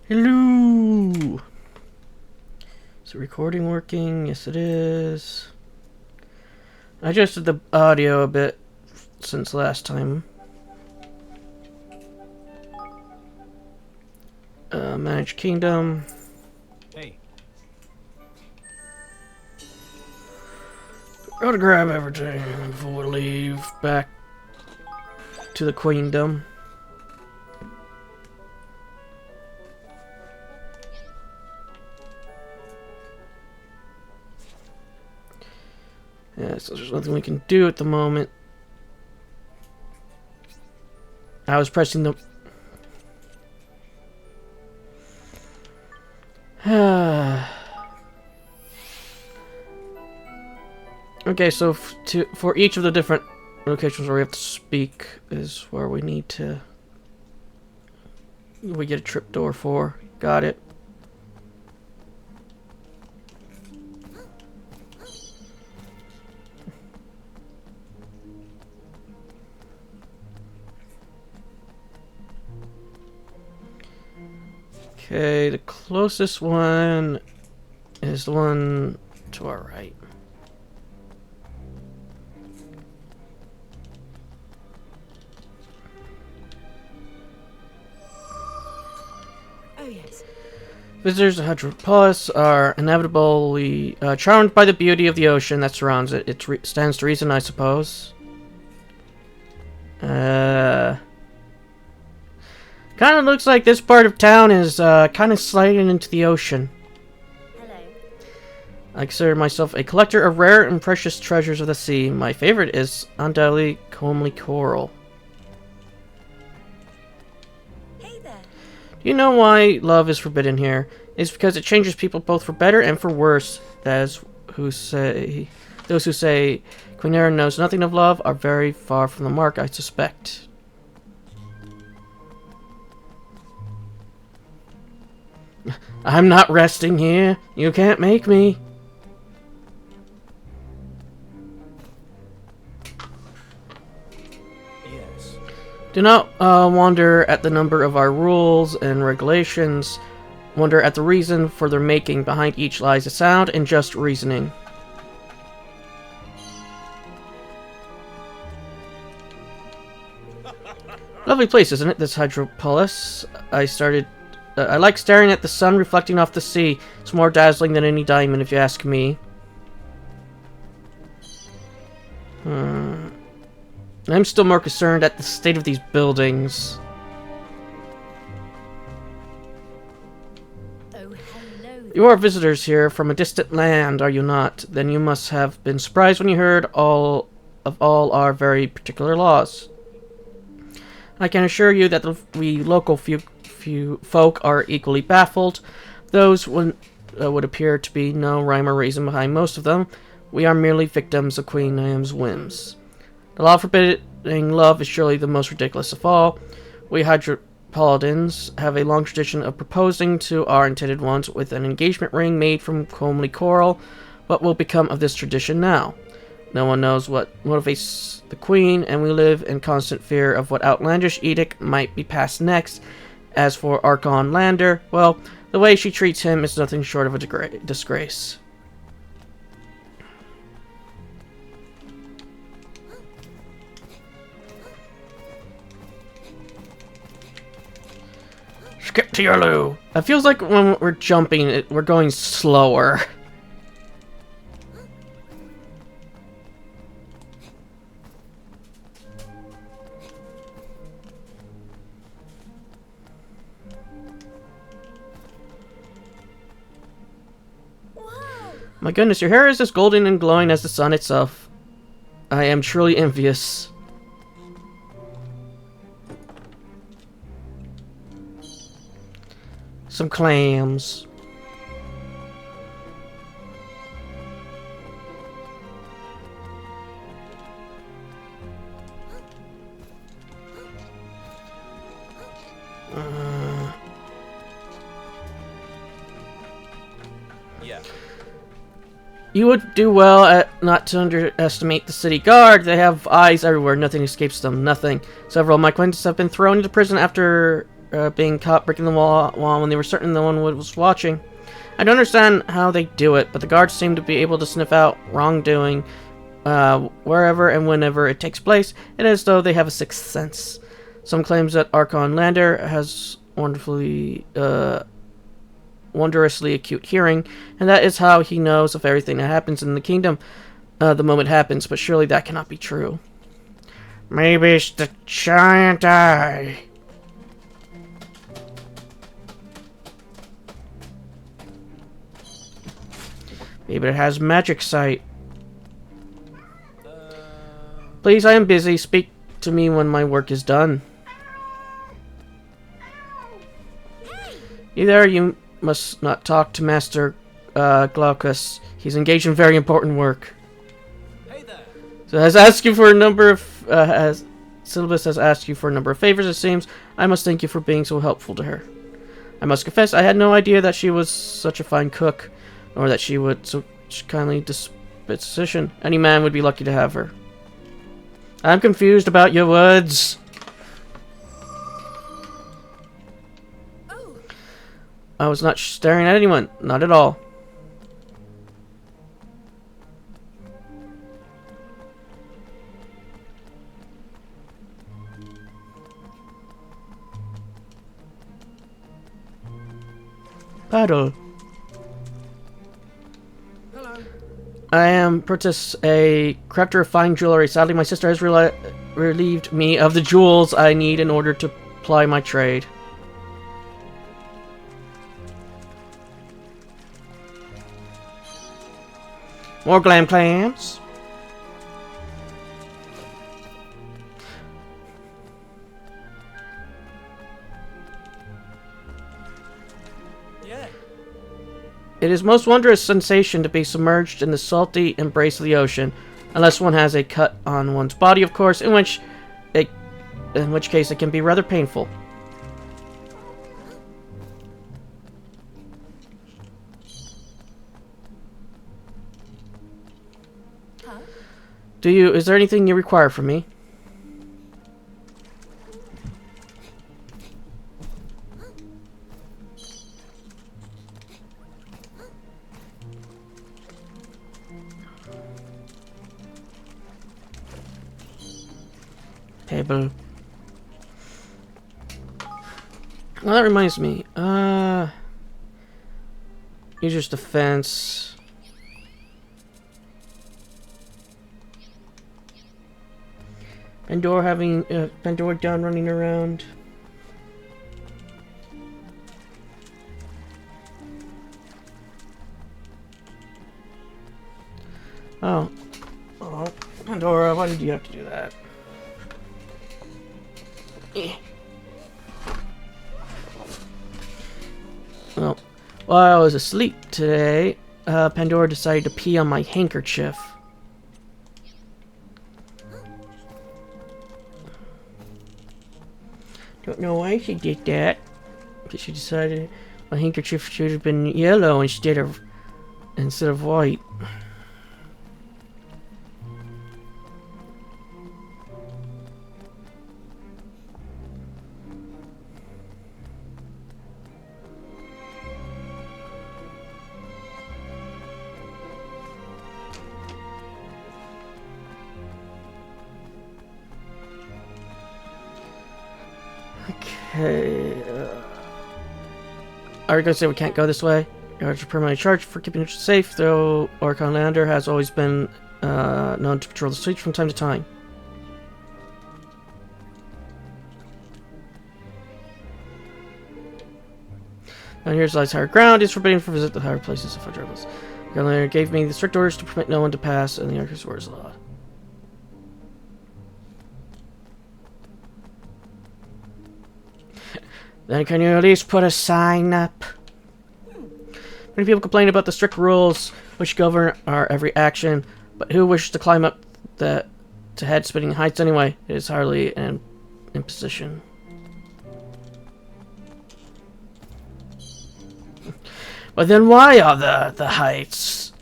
Hello! Is the recording working? Yes, it is. I adjusted the audio a bit since last time. Manage Kingdom. Hey. Gotta grab everything before we leave back to the Queendom. Yeah, so there's nothing we can do at the moment. I was pressing the... Okay, so for each of the different locations where we have to speak is where we need to... We get a trip door for. Got it. Okay, the closest one is the one to our right. Oh yes. Visitors to Hydropolis are inevitably charmed by the beauty of the ocean that surrounds it. It stands to reason, I suppose. Kind of looks like this part of town is kind of sliding into the ocean. Hello. I consider myself a collector of rare and precious treasures of the sea. My favorite is undoubtedly comely coral. Hey there. Do you know why love is forbidden here? It's because it changes people both for better and for worse. Those who say Queen knows nothing of love are very far from the mark, I suspect. I'm not resting here. You can't make me. Yes. Do not wonder at the number of our rules and regulations. Wonder at the reason for their making. Behind each lies a sound and just reasoning. Lovely place, isn't it, this Hydropolis? I like staring at the sun reflecting off the sea. It's more dazzling than any diamond, if you ask me. I'm still more concerned at the state of these buildings. Oh hello. You are visitors here from a distant land, are you not? Then you must have been surprised when you heard all our very particular laws. I can assure you that we local few folk are equally baffled. Those would appear to be no rhyme or reason behind most of them. We are merely victims of Queen Nam's whims. The law forbidding love is surely the most ridiculous of all. We Hydropolitans have a long tradition of proposing to our intended ones with an engagement ring made from comely coral. What will become of this tradition now? No one knows what motivates the Queen, and we live in constant fear of what outlandish edict might be passed next. As for Archon Lander, well, the way she treats him is nothing short of a disgrace. Skip to your loo. It feels like when we're jumping, we're going slower. My goodness, your hair is as golden and glowing as the sun itself. I am truly envious. Some clams. Yeah. You would do well at not to underestimate the city guard. They have eyes everywhere. Nothing escapes them. Nothing. Several of my acquaintances have been thrown into prison after being caught breaking the wall when they were certain no one was watching. I don't understand how they do it, but the guards seem to be able to sniff out wrongdoing wherever and whenever it takes place. It is as though they have a sixth sense. Some claims that Archon Lander has wondrously acute hearing, and that is how he knows of everything that happens in the kingdom the moment it happens, but surely that cannot be true. Maybe it's the giant eye. Maybe it has magic sight. Please, I am busy. Speak to me when my work is done. You there, you must not talk to Master Glaucus. He's engaged in very important work. Hey there. So has asked you for a number of Syllabus has asked you for a number of favors, it seems. I must thank you for being so helpful to her. I must confess, I had no idea that she was such a fine cook, or that she would so kindly disposition. Any man would be lucky to have her. I'm confused about your words. Oh, I was not staring at anyone. Not at all. Paddle. Hello. I am Protus, a crafter of fine jewelry. Sadly, my sister has relieved me of the jewels I need in order to ply my trade. More glam clams. Yeah. It is most wondrous sensation to be submerged in the salty embrace of the ocean, unless one has a cut on one's body, of course, in which case it can be rather painful. huh? Is there anything you require from me? Table. Well, that reminds me. User's defense. Pandora down running around. Oh, Pandora, why did you have to do that? Well, while I was asleep today, Pandora decided to pee on my handkerchief. Don't know why she did that, but she decided my handkerchief should have been yellow instead of white. Okay. Are you gonna say we can't go this way? You're permanently charged for keeping it safe, though Archon Lander has always been known to patrol the streets from time to time. Now here's lies higher ground. It's forbidden to visit the higher places of our travels. Archon Lander gave me the strict orders to permit no one to pass, and the Archon's orders allowed. Then can you at least put a sign up? Many people complain about the strict rules which govern our every action, but who wishes to climb up to head-splitting heights anyway? It is hardly an imposition. But then why are the heights?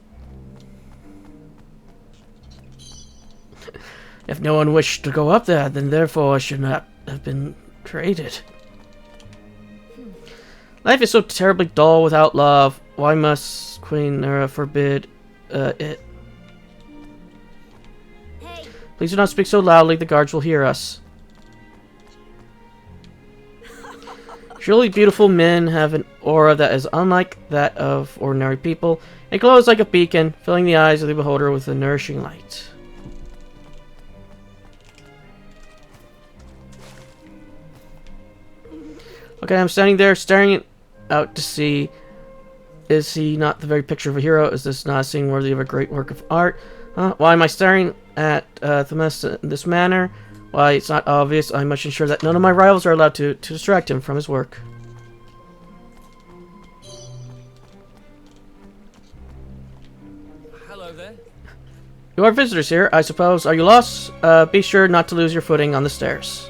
If no one wished to go up there, then therefore I should not have been traded. Life is so terribly dull without love. Why must Queen Nira forbid it? Hey. Please do not speak so loudly, the guards will hear us. Surely beautiful men have an aura that is unlike that of ordinary people. It glows like a beacon, filling the eyes of the beholder with a nourishing light. Okay, I'm standing there staring out to sea. Is he not the very picture of a hero? Is this not a scene worthy of a great work of art? Why am I staring at Themis in this manner? Why, it's not obvious. I must ensure that none of my rivals are allowed to distract him from his work. Hello there. You are visitors here, I suppose. Are you lost? Be sure not to lose your footing on the stairs.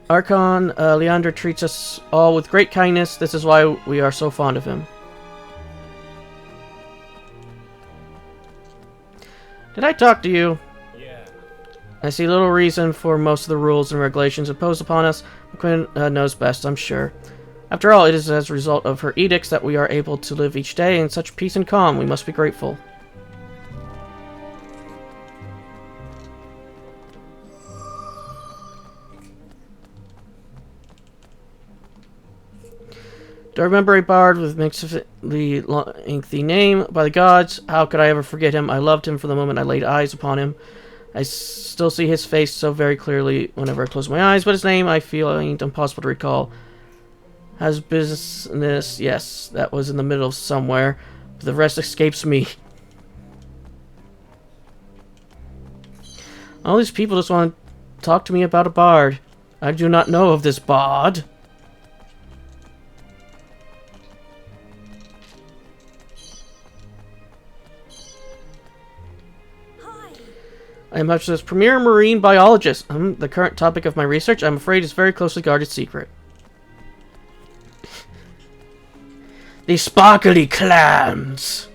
Archon Leander treats us all with great kindness. This is why we are so fond of him. Did I talk to you? Yeah. I see little reason for most of the rules and regulations imposed upon us. Quinn knows best, I'm sure. After all, it is as a result of her edicts that we are able to live each day in such peace and calm. We must be grateful. Do I remember a bard with magnificently lengthy name? By the gods, how could I ever forget him? I loved him from the moment I laid eyes upon him. I still see his face so very clearly whenever I close my eyes, but his name I feel ain't impossible to recall. Has business, yes, that was in the middle somewhere, but the rest escapes me. All these people just want to talk to me about a bard. I do not know of this bard. I am Hutch's premier marine biologist. The current topic of my research, I'm afraid, is very closely guarded secret. The sparkly clams!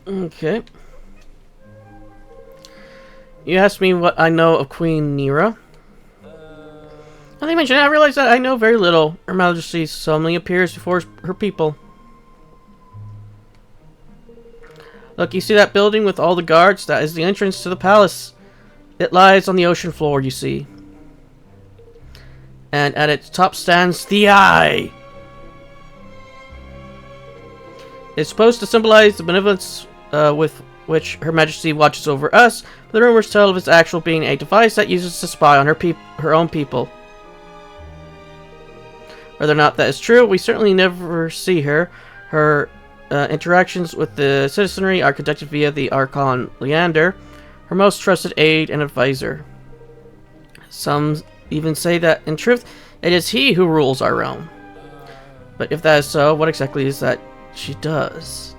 Okay. You asked me what I know of Queen Nira. Now they mentioned it, I realize that I know very little. Her Majesty suddenly appears before her people. Look, you see that building with all the guards? That is the entrance to the palace. It lies on the ocean floor, you see. And at its top stands the Eye. It's supposed to symbolize the benevolence with which Her Majesty watches over us. But the rumors tell of its actual being a device that uses to spy on her own people. Whether or not that is true, we certainly never see her. Her interactions with the citizenry are conducted via the Archon Leander, her most trusted aide and advisor. Some even say that, in truth, it is he who rules our realm. But if that is so, what exactly is that she does?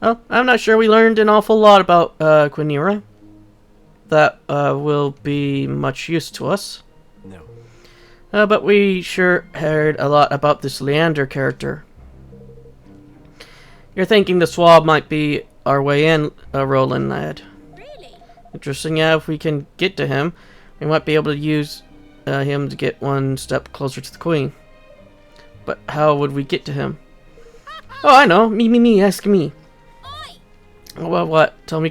Well, I'm not sure we learned an awful lot about Queen Nira. That will be much use to us. No. But we sure heard a lot about this Leander character. You're thinking the swab might be our way in, Roland, lad. Really? Interesting, yeah, if we can get to him, we might be able to use him to get one step closer to the Queen. But how would we get to him? Oh, I know. Me, ask me. Well, what? Tell me.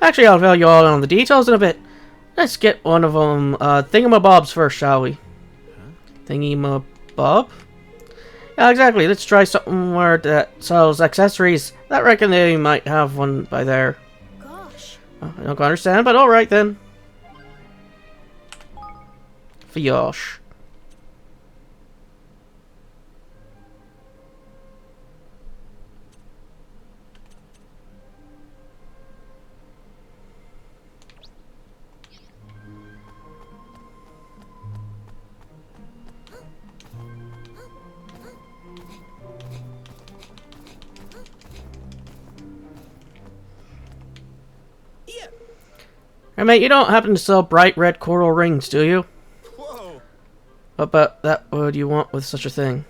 Actually, I'll tell you all on the details in a bit. Let's get one of them thingamabobs first, shall we? Huh? Thingamabob? Yeah, exactly. Let's try somewhere that sells accessories. I reckon they might have one by there. Gosh. I don't understand, but alright then. Fiosh. Hey, mate, you don't happen to sell bright red coral rings, do you? Whoa. But that would you want with such a thing?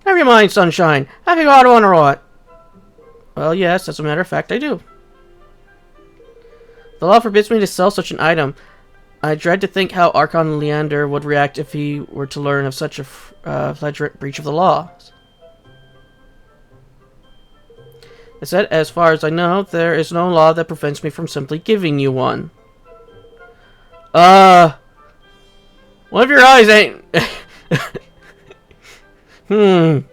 Never mind, Sunshine. Have you got one or what? Well, yes, as a matter of fact, I do. The law forbids me to sell such an item. I dread to think how Archon Leander would react if he were to learn of such a flagrant breach of the law. I said, as far as I know, there is no law that prevents me from simply giving you one. One of your eyes ain't... One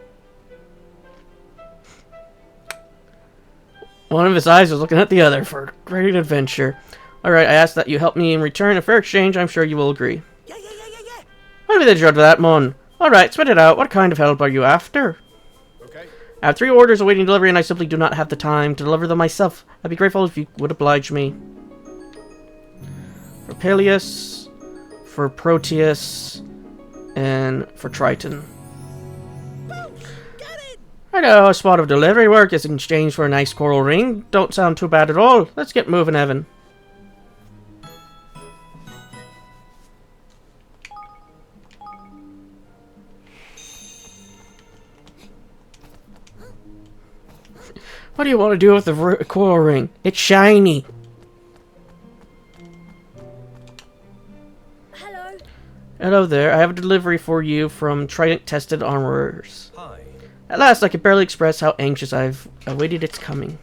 of his eyes is looking at the other for a great adventure. Alright, I ask that you help me in return. A fair exchange, I'm sure you will agree. Yeah. Maybe the judge of that, mon. Alright, spit it out. What kind of help are you after? Okay. I have 3 orders awaiting delivery and I simply do not have the time to deliver them myself. I'd be grateful if you would oblige me. For Peleus, for Proteus, and for Triton. I know, a spot of delivery work is in exchange for a nice coral ring. Don't sound too bad at all. Let's get moving, Evan. What do you want to do with the coral ring? It's shiny. Hello. Hello there. I have a delivery for you from Trident-tested armorers. Hi. At last, I can barely express how anxious I've awaited its coming.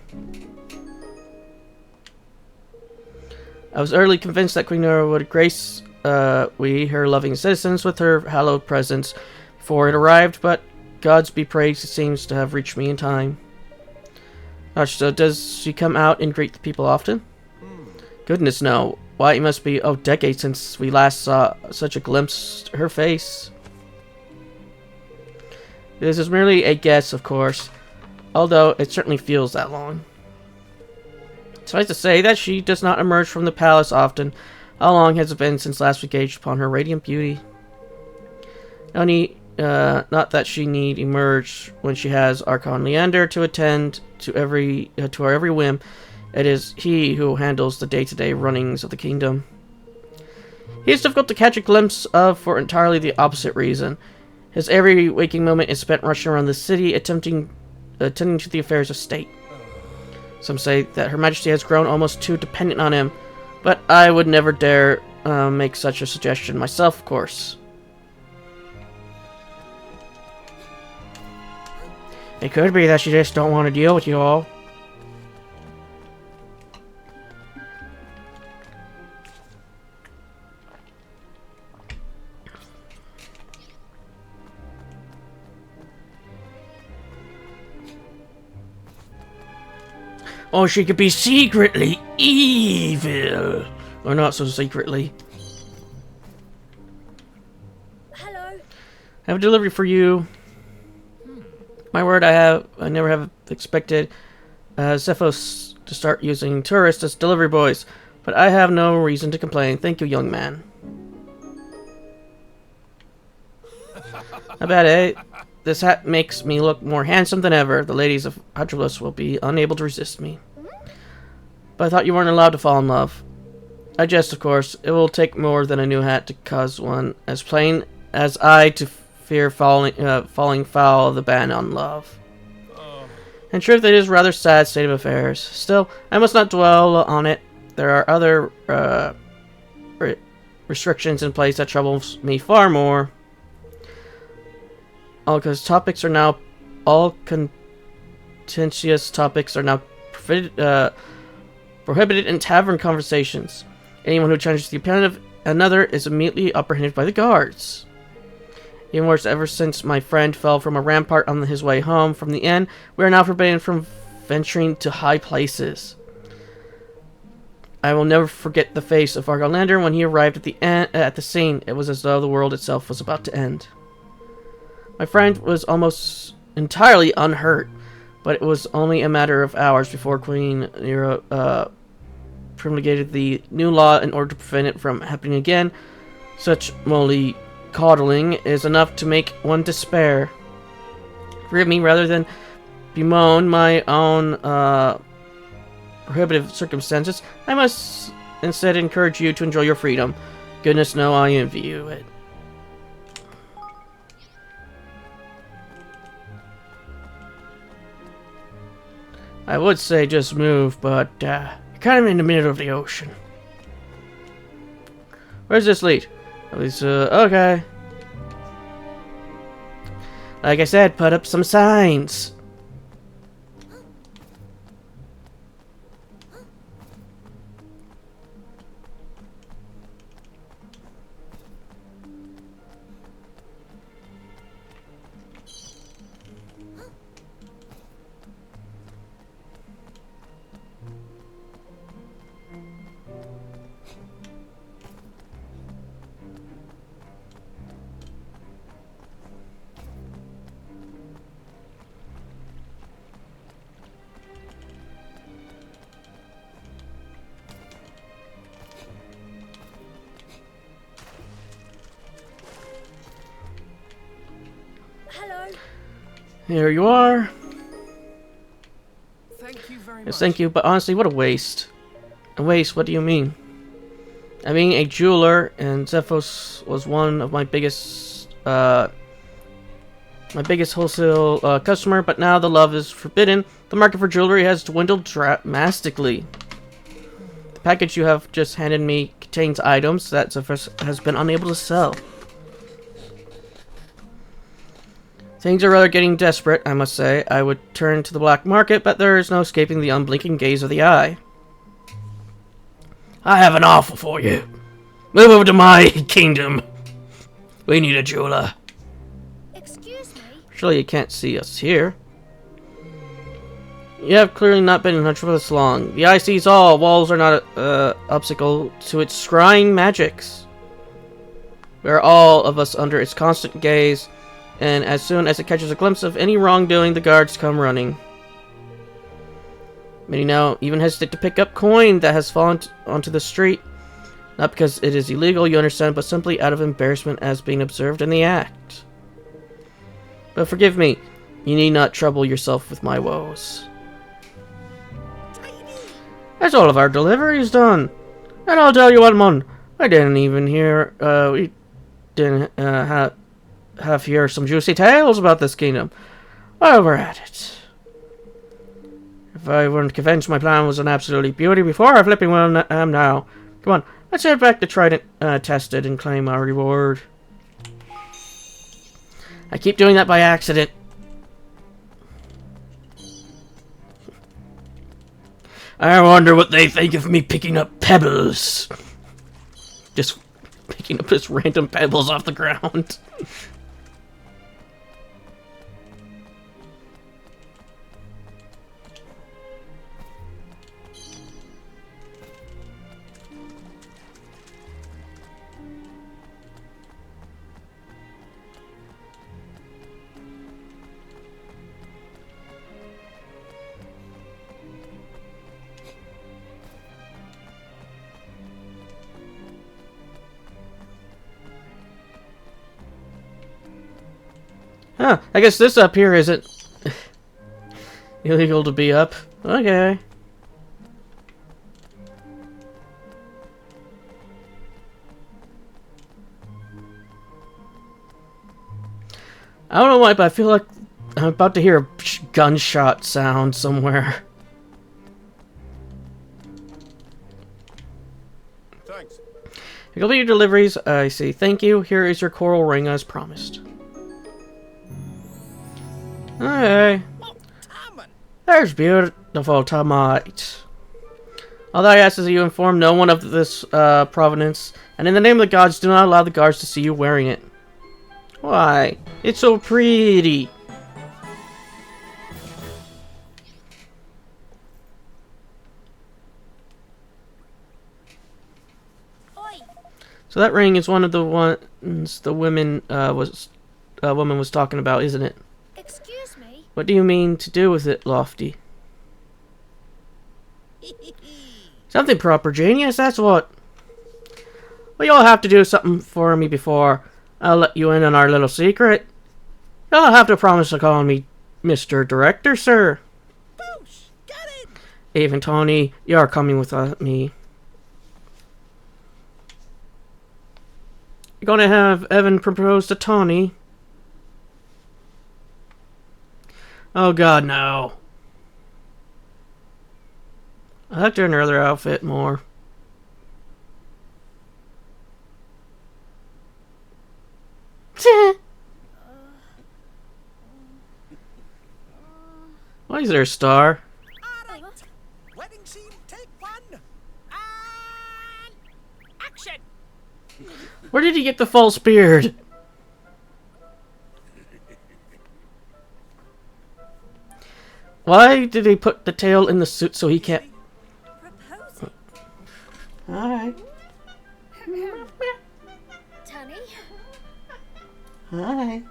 I was early convinced that Queen Nora would grace her loving citizens, with her hallowed presence before it arrived, but gods be praised, it seems to have reached me in time. Gosh, so does she come out and greet the people often? Goodness, no. Why, it must be, decades since we last saw such a glimpse of her face. This is merely a guess, of course, although it certainly feels that long. Suffice to say that she does not emerge from the palace often. How long has it been since last we gazed upon her radiant beauty? Not that she need emerge when she has Archon Leander to attend to our every whim. It is he who handles the day-to-day runnings of the kingdom. He is difficult to catch a glimpse of for entirely the opposite reason. His every waking moment is spent rushing around the city, attending to the affairs of state. Some say that Her Majesty has grown almost too dependent on him, but I would never dare make such a suggestion myself, of course. It could be that she just don't want to deal with you all. Or she could be secretly evil. Or not so secretly. Hello. I have a delivery for you. My word, I never have expected Zephos to start using tourists as delivery boys, but I have no reason to complain. Thank you, young man. I bet, eh? This hat makes me look more handsome than ever. The ladies of Hadrolus will be unable to resist me. But I thought you weren't allowed to fall in love. I jest, of course. It will take more than a new hat to cause one as plain as I to fear falling foul of the ban on love. In truth, it is a rather sad state of affairs. Still, I must not dwell on it. There are other restrictions in place that troubles me far more. All contentious topics are now prohibited in tavern conversations. Anyone who challenges the opinion of another is immediately apprehended by the guards. Even worse, ever since my friend fell from a rampart on his way home from the inn, we are now forbidden from venturing to high places. I will never forget the face of Archon Leander when he arrived at the scene. It was as though the world itself was about to end. My friend was almost entirely unhurt, but it was only a matter of hours before Queen Nero promulgated the new law in order to prevent it from happening again. Such mollycoddling is enough to make one despair. Forgive me, rather than bemoan my own prohibitive circumstances, I must instead encourage you to enjoy your freedom. Goodness no, I envy you it. I would say just move, but you're kind of in the middle of the ocean. Where's this lead? At least, okay. Like I said, put up some signs. Hello. Here you are. Thank you very Yes, much. thank you, but honestly, what a waste. A waste, what do you mean? I mean, a jeweler, and Zephos was one of my biggest wholesale customer, but now the love is forbidden. The market for jewelry has dwindled drastically. The package you have just handed me contains items that Zephos has been unable to sell. Things are rather getting desperate, I must say. I would turn to the black market, but there is no escaping the unblinking gaze of the eye. I have an offer for you. Move over to my kingdom. We need a jeweler. Excuse me. Surely you can't see us here. You have clearly not been in touch with us long. The eye sees all. Walls are not an obstacle to its scrying magics. We are all of us under its constant gaze, and as soon as it catches a glimpse of any wrongdoing, the guards come running. Many now even hesitate to pick up coin that has fallen onto the street. Not because it is illegal, you understand, but simply out of embarrassment as being observed in the act. But forgive me, you need not trouble yourself with my woes. That's all of our deliveries done. And I'll tell you what, Mon, I didn't even hear, we didn't have hear some juicy tales about this kingdom. While we're at it. If I weren't convinced my plan was an absolute beauty before, I flipping well am now. Come on, let's head back to Trident tested and claim our reward. I keep doing that by accident. I wonder what they think of me picking up pebbles. Just picking up this random pebbles off the ground. Huh, I guess this up here isn't illegal to be up. Okay. I don't know why, but I feel like I'm about to hear a gunshot sound somewhere. Thanks. You complete your deliveries. I say thank you. Here is your coral ring as promised. Okay. There's beautiful Tamite. All that I ask is that you inform no one of this provenance, and in the name of the gods, do not allow the guards to see you wearing it. Why? It's so pretty. Oi. So that ring is one of the ones the woman was talking about, isn't it? Excuse me. What do you mean to do with it, Lofty? Something proper, genius, that's what. Well, you'll have to do something for me before I'll let you in on our little secret. You'll have to promise to call me Mr. Director, sir. Boosh! Get it! Even Tony, you're coming with me. You're gonna have Evan propose to Tawny. Oh god, no. I liked her in her other outfit more. Why is there a star? Alright. Wedding scene, take one. And action! Where did he get the false beard? Why did they put the tail in the suit so he can't... Proposing. Hi. Tunny? Hi.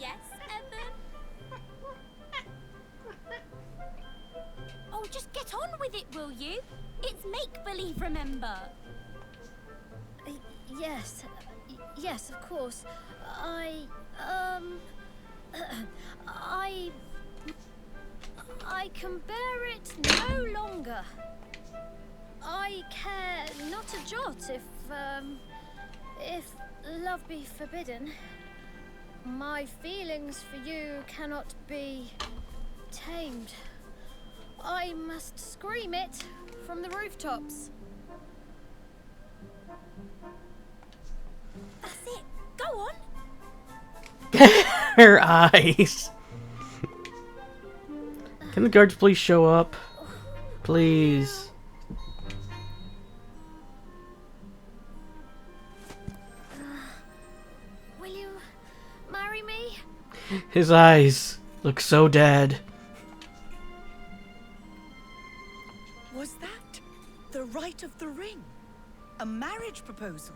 Yes, Evan? Oh, just get on with it, will you? It's make-believe, remember? Yes. Yes, of course. I can bear it no longer. I care not a jot if love be forbidden. My feelings for you cannot be tamed. I must scream it from the rooftops. That's it. Go on. Her eyes. Can the guards please show up? Please. Will you marry me? His eyes look so dead. Was that the rite of the ring? A marriage proposal?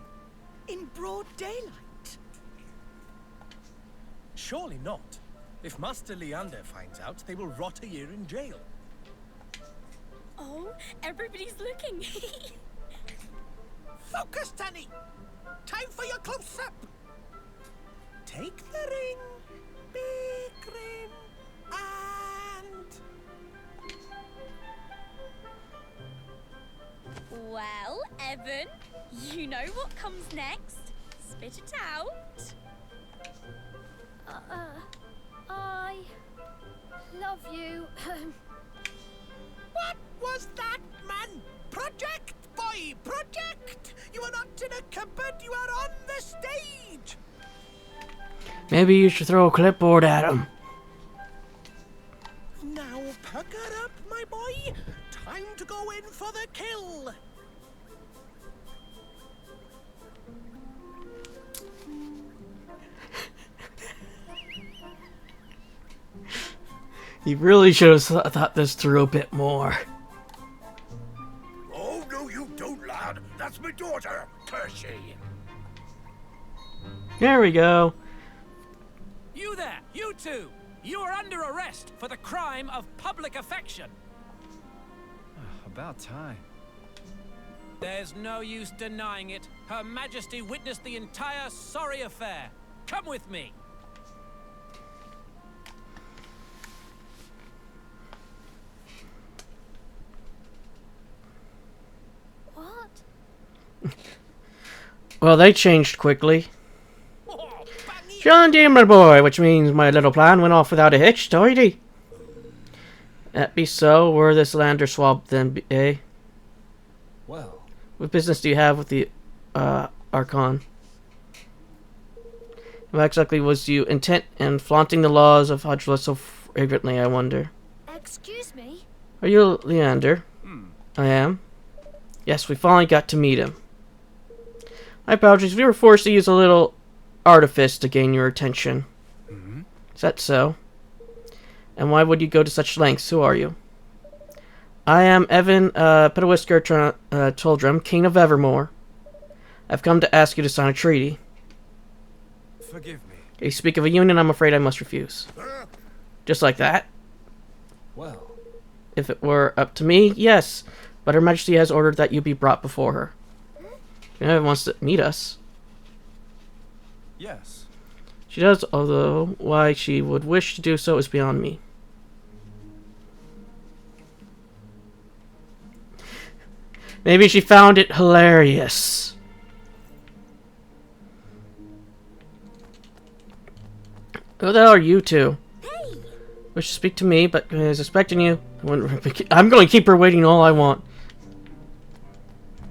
In broad daylight? Surely not. If Master Leander finds out, they will rot a year in jail. Oh, everybody's looking. Focus, Tanny! Time for your close-up! Take the ring, big ring, and... Well, Evan, you know what comes next. Spit it out. I love you. What was that, man? Project, boy, project! You are not in a cupboard, you are on the stage! Maybe you should throw a clipboard at him. Now pucker up, my boy. Time to go in for the kill. He really should have thought this through a bit more. Oh, no, you don't, lad. That's my daughter, Percy. There we go. You there, you two! You are under arrest for the crime of public affection. About time. There's no use denying it. Her Majesty witnessed the entire sorry affair. Come with me. What? Well, they changed quickly. Oh, bang John Deere, my boy, which means my little plan went off without a hitch, tidy. That be so, were this lander swab then, eh? Well, What business do you have with the, Archon? What exactly was you intent in flaunting the laws of Hadrla so fragrantly, I wonder? Excuse me? Are you Leander? I am. Yes, we finally got to meet him. My apologies, we were forced to use a little artifice to gain your attention. Is that so? And why would you go to such lengths? Who are you? I am Evan Petawhisker Toldrum, King of Evermore. I've come to ask you to sign a treaty. forgive me. If you speak of a union, I'm afraid I must refuse. Just like that. Well, If it were up to me, yes. But Her Majesty has ordered that you be brought before her. She never wants to meet us. yes. She does, although why she would wish to do so is beyond me. Maybe she found it hilarious. Who the hell are you two? Hey! Wish to speak to me, but I was expecting you. I'm going to keep her waiting all I want.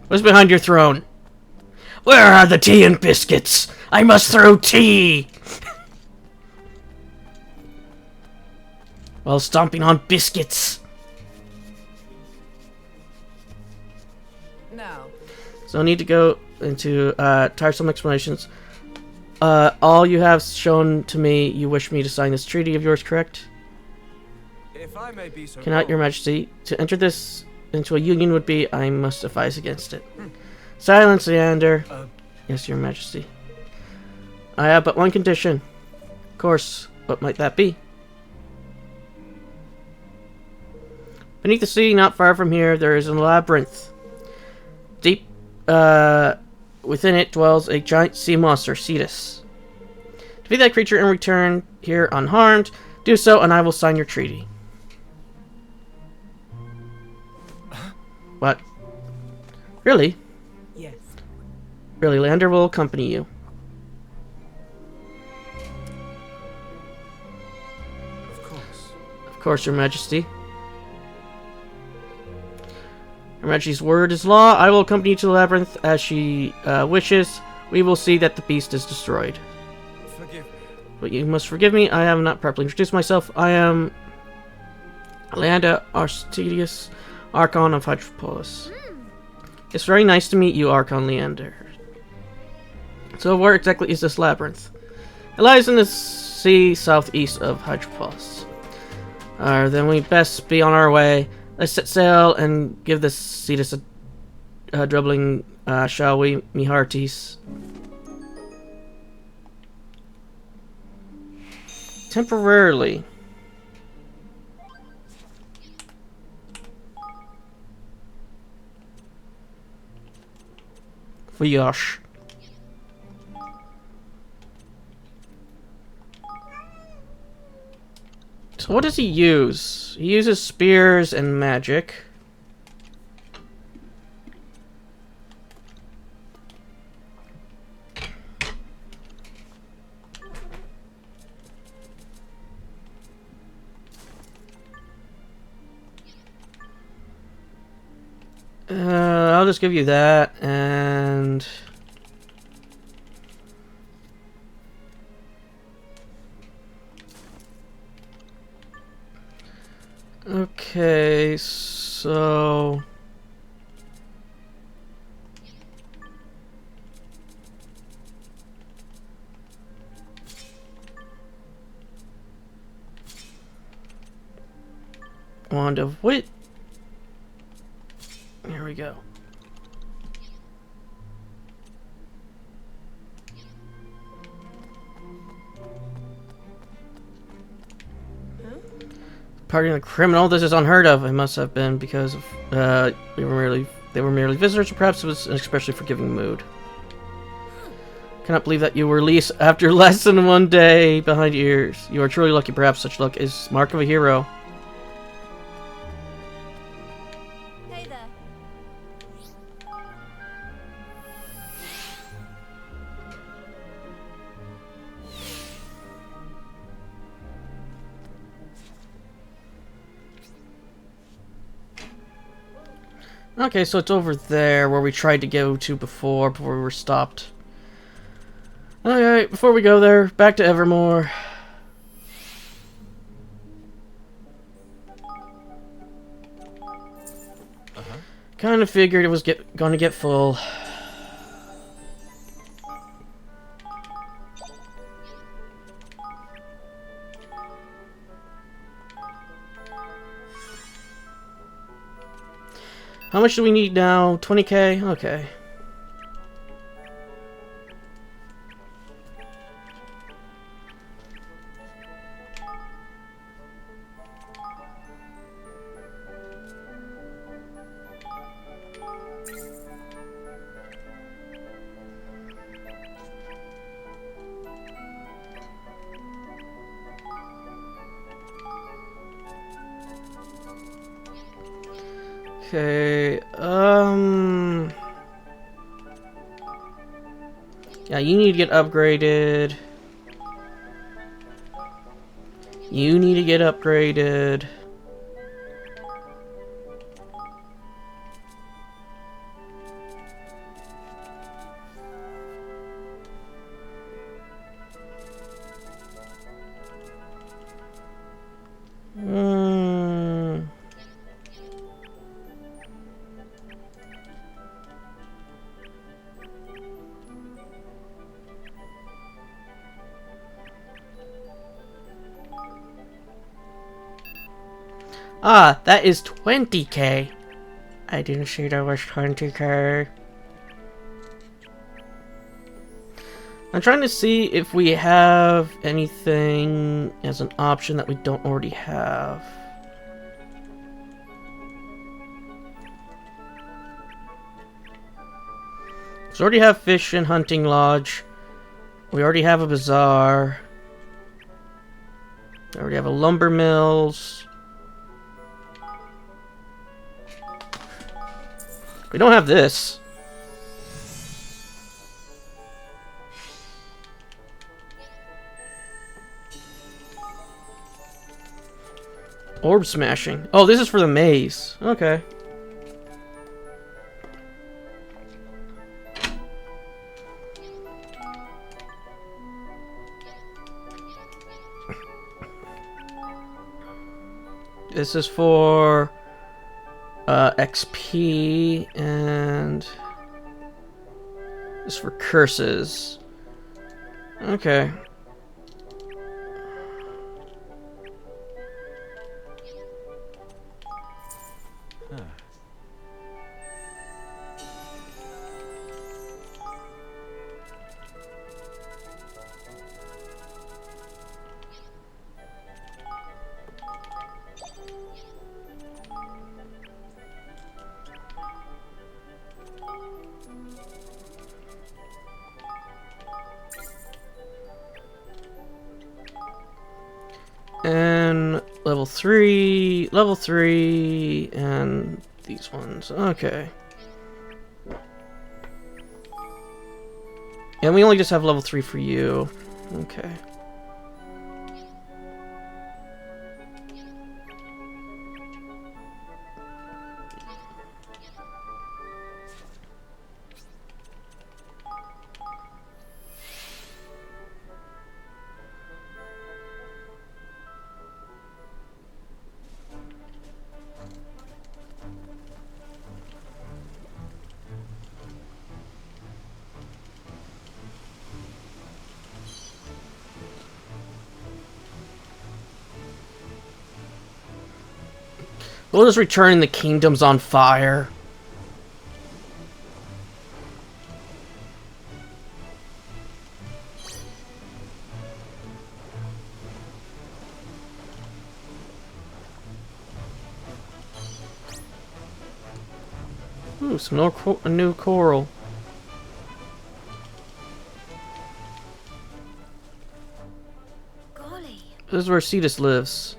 What's behind your throne? Where are the tea and biscuits? I must throw tea! While stomping on biscuits. Now, So I need to go into tiresome explanations. All you have shown to me, you wish me to sign this treaty of yours, correct? If I may be so Cannot, your bold, majesty. To enter this into a union would be, I must advise against it. Silence, Leander. Yes, your majesty. I have but one condition. Of course, what might that be? Beneath the sea, not far from here, there is a labyrinth. Deep, within it dwells a giant sea monster, Cetus. Defeat that creature and return here unharmed. Do so, and I will sign your treaty. What? Really? yes. Really, Leander will accompany you. of course. Of course, your majesty. Her Majesty's word is law. I will accompany you to the labyrinth as she wishes. We will see that the beast is destroyed. Forgive me. But you must forgive me. I have not properly introduced myself. I am Leander Arstedius, Archon of Hydropolis. It's very nice to meet you, Archon Leander. So where exactly is this labyrinth? It lies in the sea southeast of Hydropolis. Then we best be on our way. Let's set sail and give this Cetus a dribbling, shall we, me hearties? Temporarily. Voyage. So what does he use? He uses spears and magic. I'll just give you that, and okay, so Wand of Wit. Here we go. Pardoning the criminal. This is unheard of. It must have been because of they were merely visitors, or perhaps it was an especially forgiving mood. Cannot believe that you were released after less than one day behind your ears. You are truly lucky. Perhaps such luck is mark of a hero. Hey there. Okay, so it's over there where we tried to go to before we were stopped. Alright, before we go there, back to Evermore. Kind of figured it was gonna get full. How much do we need now? 20k? Okay. Okay, yeah, you need to get upgraded. You need to get upgraded. Ah, that is 20k. I didn't see that was 20k. I'm trying to see if we have anything as an option that we don't already have. So we already have Fish and Hunting Lodge. We already have a bazaar. We already have a lumber mills. We don't have this. Orb smashing. Oh, this is for the maze. Okay. This is for XP, and this is for curses. Okay. And level 3, and these ones. Okay. And we only just have level 3 for you. Okay. We'll just return the kingdoms on fire. Ooh, some new coral. Golly. This is where Cetus lives.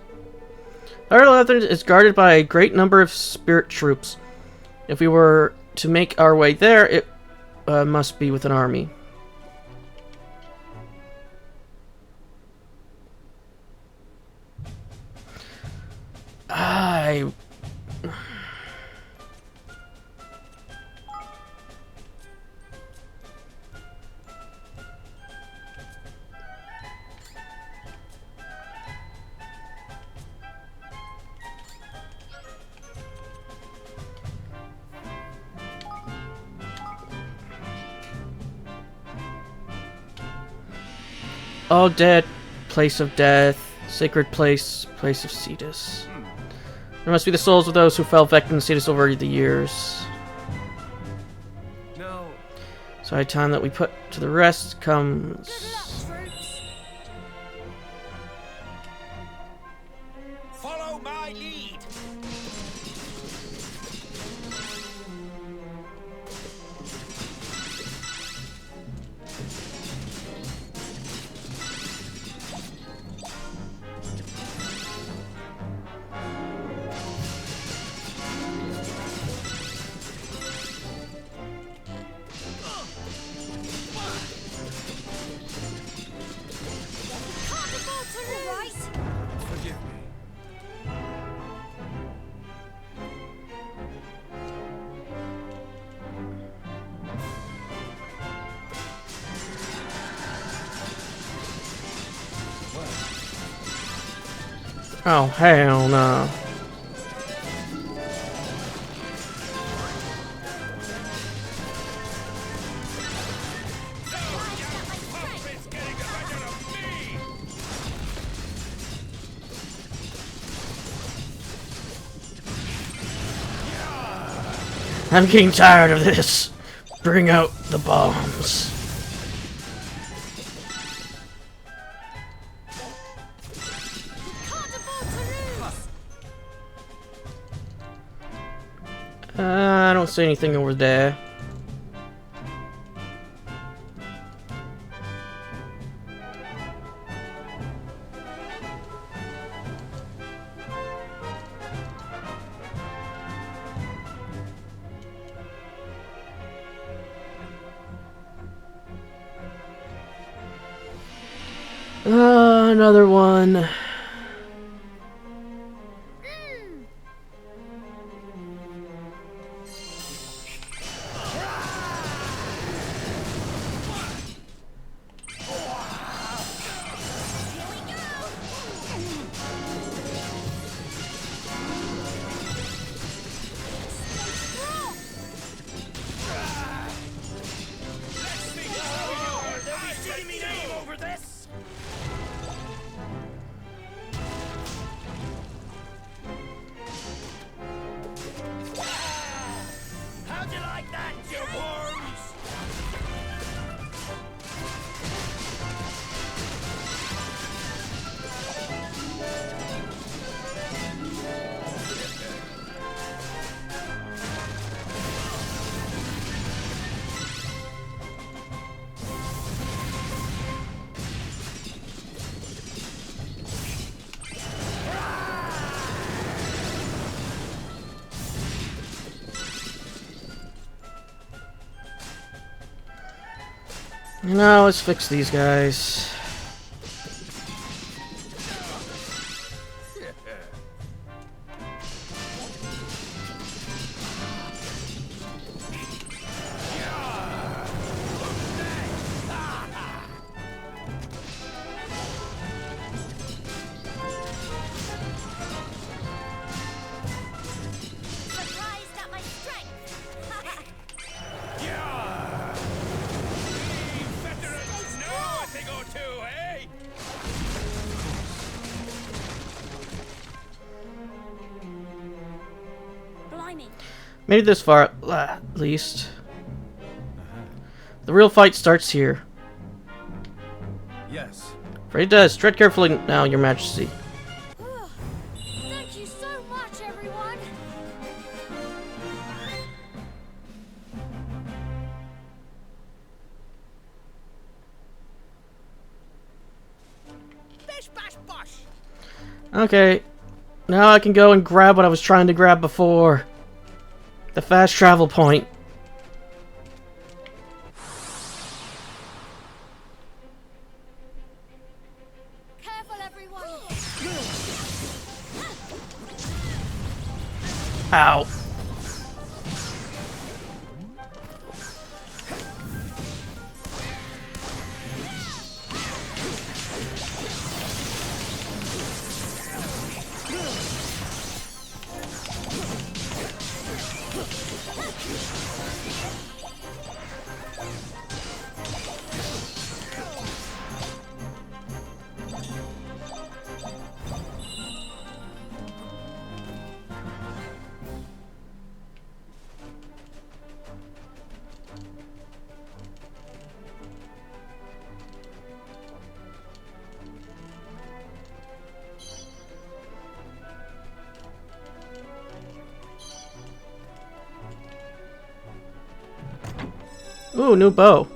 Our Leather is guarded by a great number of spirit troops. If we were to make our way there, it must be with an army. All dead, place of death, sacred place, place of Cetus. There must be the souls of those who fell victim to Cetus over the years. No. So high time that we put to the rest comes. Follow my lead. Oh, hell no. It's getting the better of me! I'm getting tired of this. Bring out the bombs. Can't afford to lose. I don't see anything over there. Another one. They'll be seeing me name over this! How'd you like that, you worms? Now let's fix these guys. Surprised at my strength. Veterans know a thing or two, eh? Blimey. Made it this far, at least. The real fight starts here. Yes. Afraid it does. Tread carefully now, Your Majesty. Thank you so much, everyone. Bish bash bosh. Okay. Now I can go and grab what I was trying to grab before. The fast travel point. Careful, everyone. Ow. Ooh, new bow.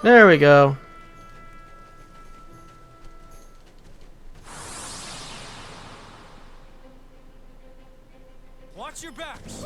There we go. Watch your backs.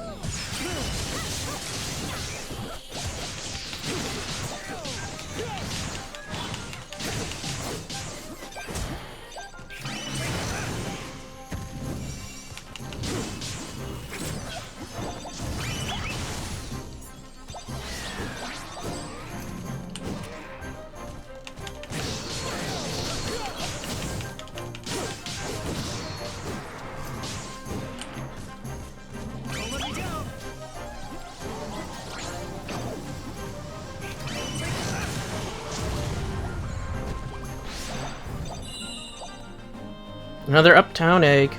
Don't let me down. Another uptown egg.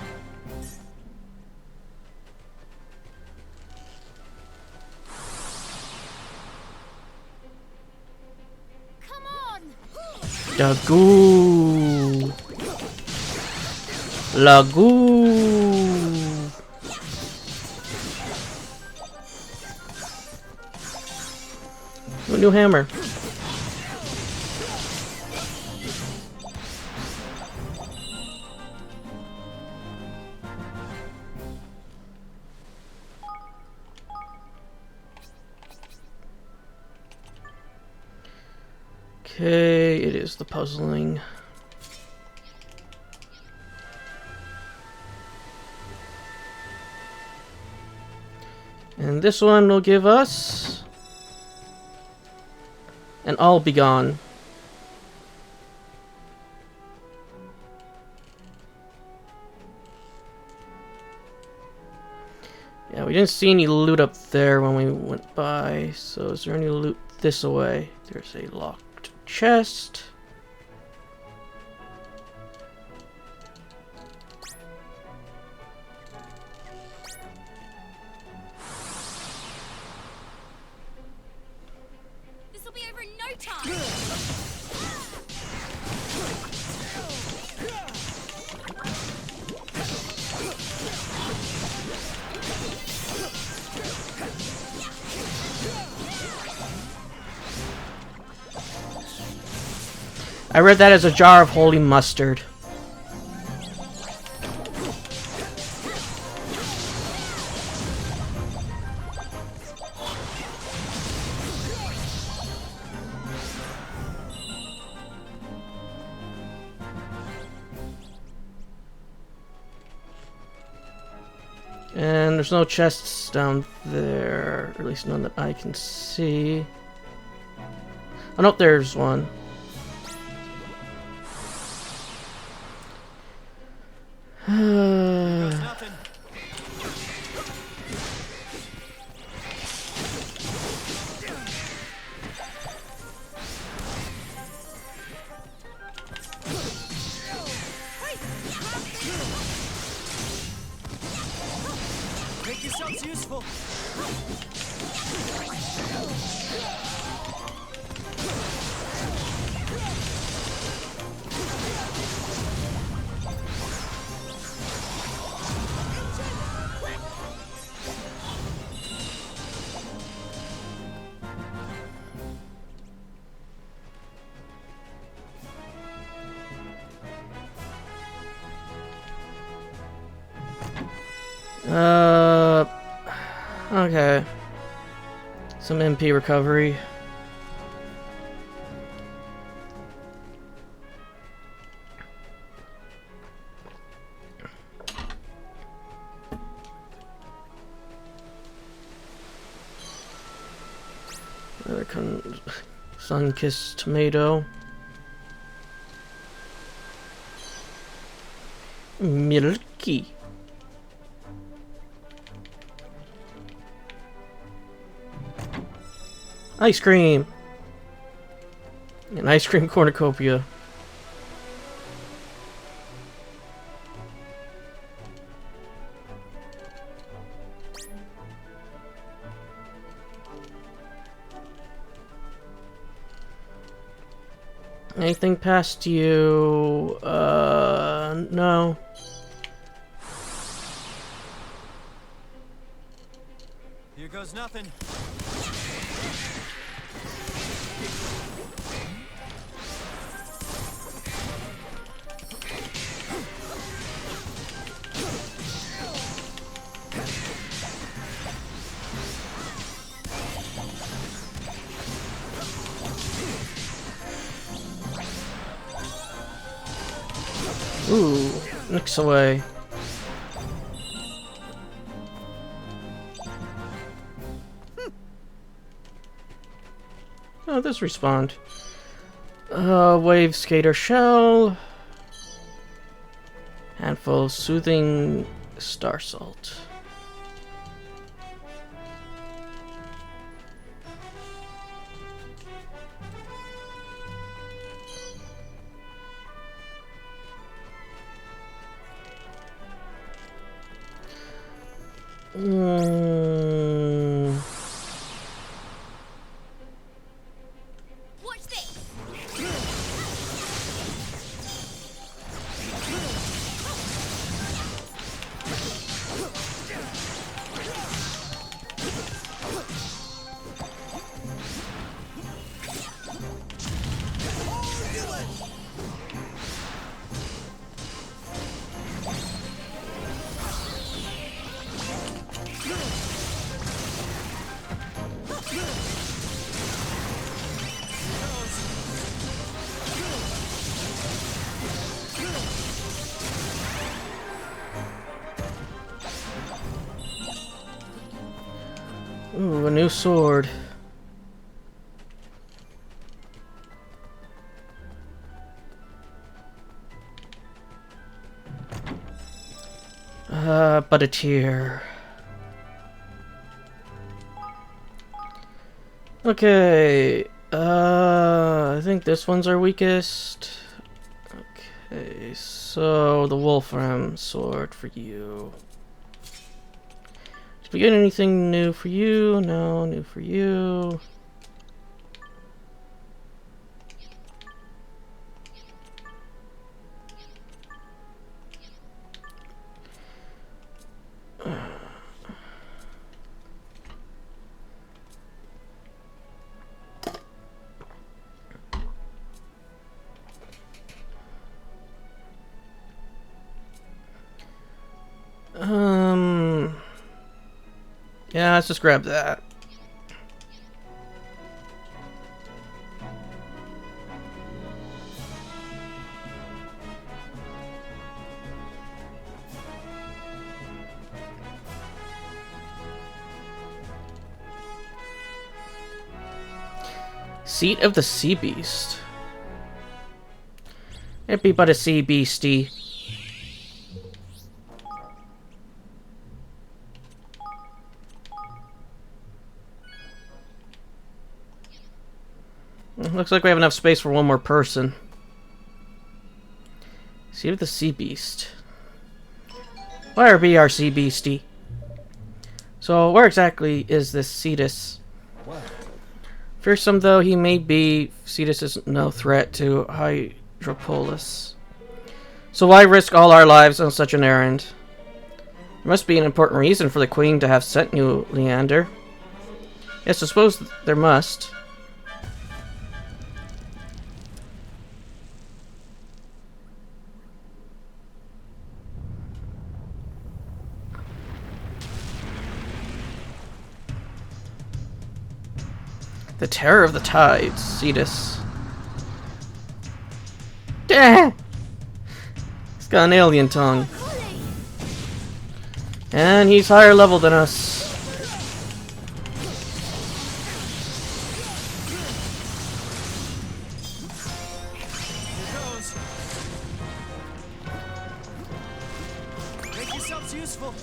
Come on! Dagoo. Lagoo. A new hammer. Okay, it is the puzzling. And this one will give us an all be gone. Yeah, we didn't see any loot up there when we went by, so is there any loot this way? There's a locked chest. This will be over in no time! I read that as a jar of holy mustard. And there's no chests down there, or at least none that I can see. Oh, nope, there's one. Goes nothing. Make yourselves useful. Okay. Some MP recovery. There comes sun-kissed tomato. Milky. Ice cream! An ice cream cornucopia. Anything past you? No. Here goes nothing. Ooh, nix away. Oh, this respawned. Wave Skater Shell. Handful of Soothing Star Salt. Watch this. Ooh, a new sword. But a tear. Okay, I think this one's our weakest. Okay, so the Wolfram sword for you. Did we get anything new for you? No, new for you. Yeah, let's just grab that. Seat of the Sea Beast. It be but a sea beastie. Looks like we have enough space for one more person. Seat of the Sea Beast. Where be our sea beastie? So, where exactly is this Cetus? Fearsome though he may be, Cetus is no threat to Hydropolis. So why risk all our lives on such an errand? There must be an important reason for the Queen to have sent you, Leander. Yes, I suppose there must. The terror of the tides, Cetus. He's got an alien tongue. And he's higher level than us. Here goes. Make yourselves useful.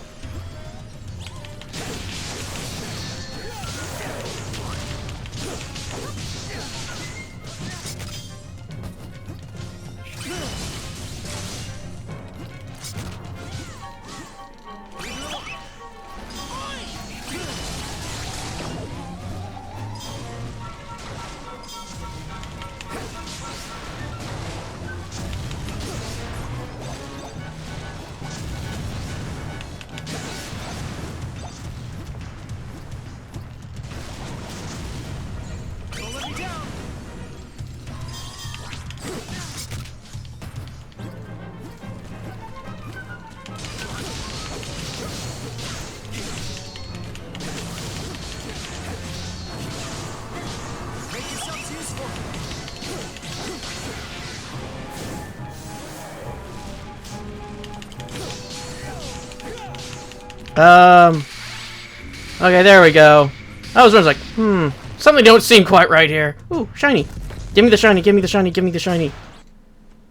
Don't let me down. Make yourselves useful. Okay, there we go. I was like, something don't seem quite right here. Ooh, shiny. Give me the shiny, give me the shiny, give me the shiny.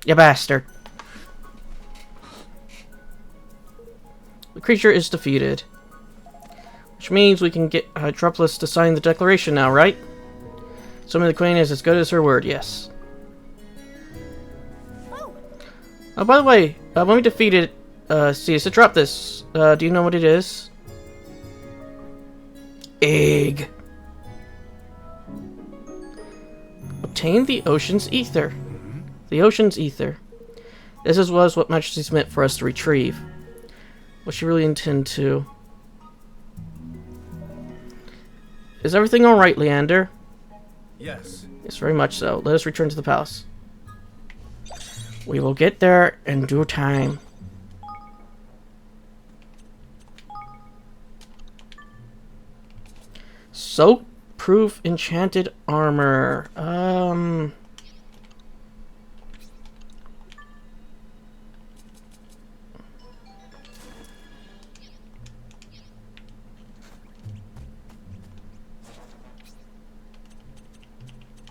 You bastard. The creature is defeated. Which means we can get Hydropolis to sign the declaration now, right? Summon the Queen is as good as her word, yes. Oh, by the way, when we defeated Ceus to drop this, do you know what it is? Egg. Obtain the Ocean's Ether. The Ocean's Ether. This was what Majesty's meant for us to retrieve. What she really intend to. Is everything alright, Leander? Yes. Yes, very much so. Let us return to the palace. We will get there in due time. Soap-proof enchanted armor.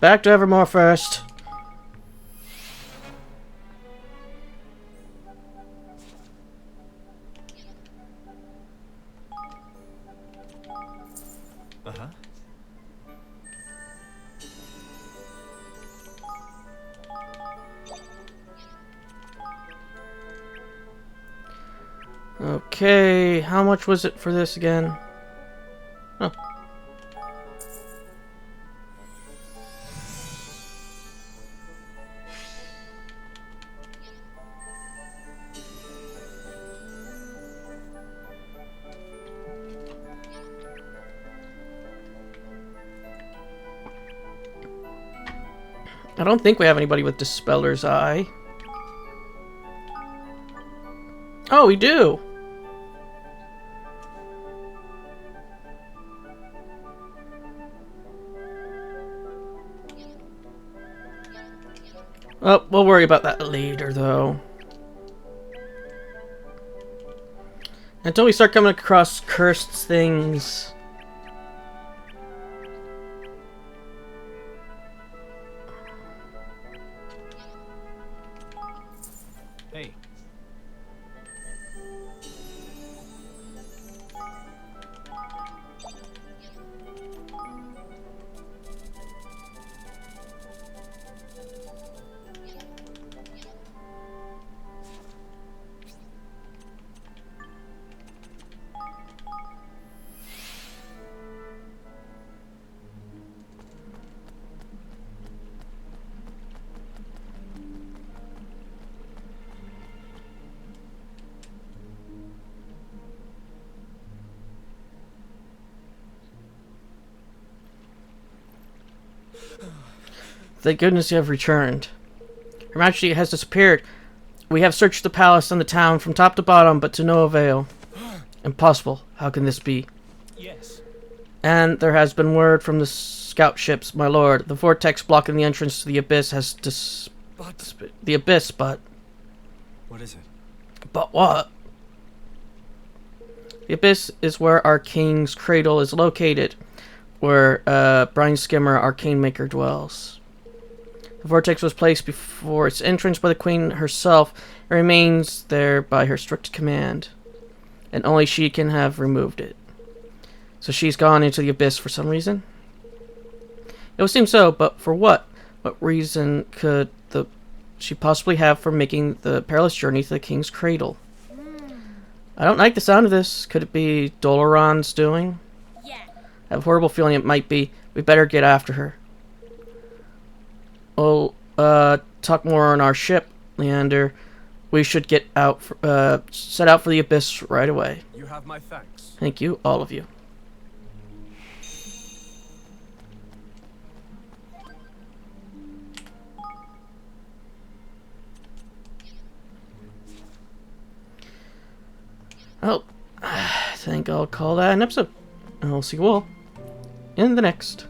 Back to Evermore first. Uh-huh. Okay, how much was it for this again? Oh. I don't think we have anybody with Dispeller's Eye. Oh, we do! Oh, we'll worry about that later, though. Until we start coming across cursed things. Hey. Thank goodness you have returned. Her Majesty has disappeared. We have searched the palace and the town from top to bottom, but to no avail. Impossible. How can this be? Yes. And there has been word from the scout ships, my lord. The vortex blocking the entrance to the abyss has the abyss, but... What is it? But what? The abyss is where our king's cradle is located, where Brian Skimmer, arcane maker, dwells. The vortex was placed before its entrance by the queen herself and remains there by her strict command. And only she can have removed it. So she's gone into the abyss for some reason? It would seem so, but for what? What reason could she possibly have for making the perilous journey to the king's cradle? I don't like the sound of this. Could it be Doloran's doing? Yeah. I have a horrible feeling it might be. We better get after her. We'll talk more on our ship, Leander. We should get out, set out for the abyss right away. You have my thanks. Thank you, all of you. Well, I think I'll call that an episode. And we'll see you all in the next.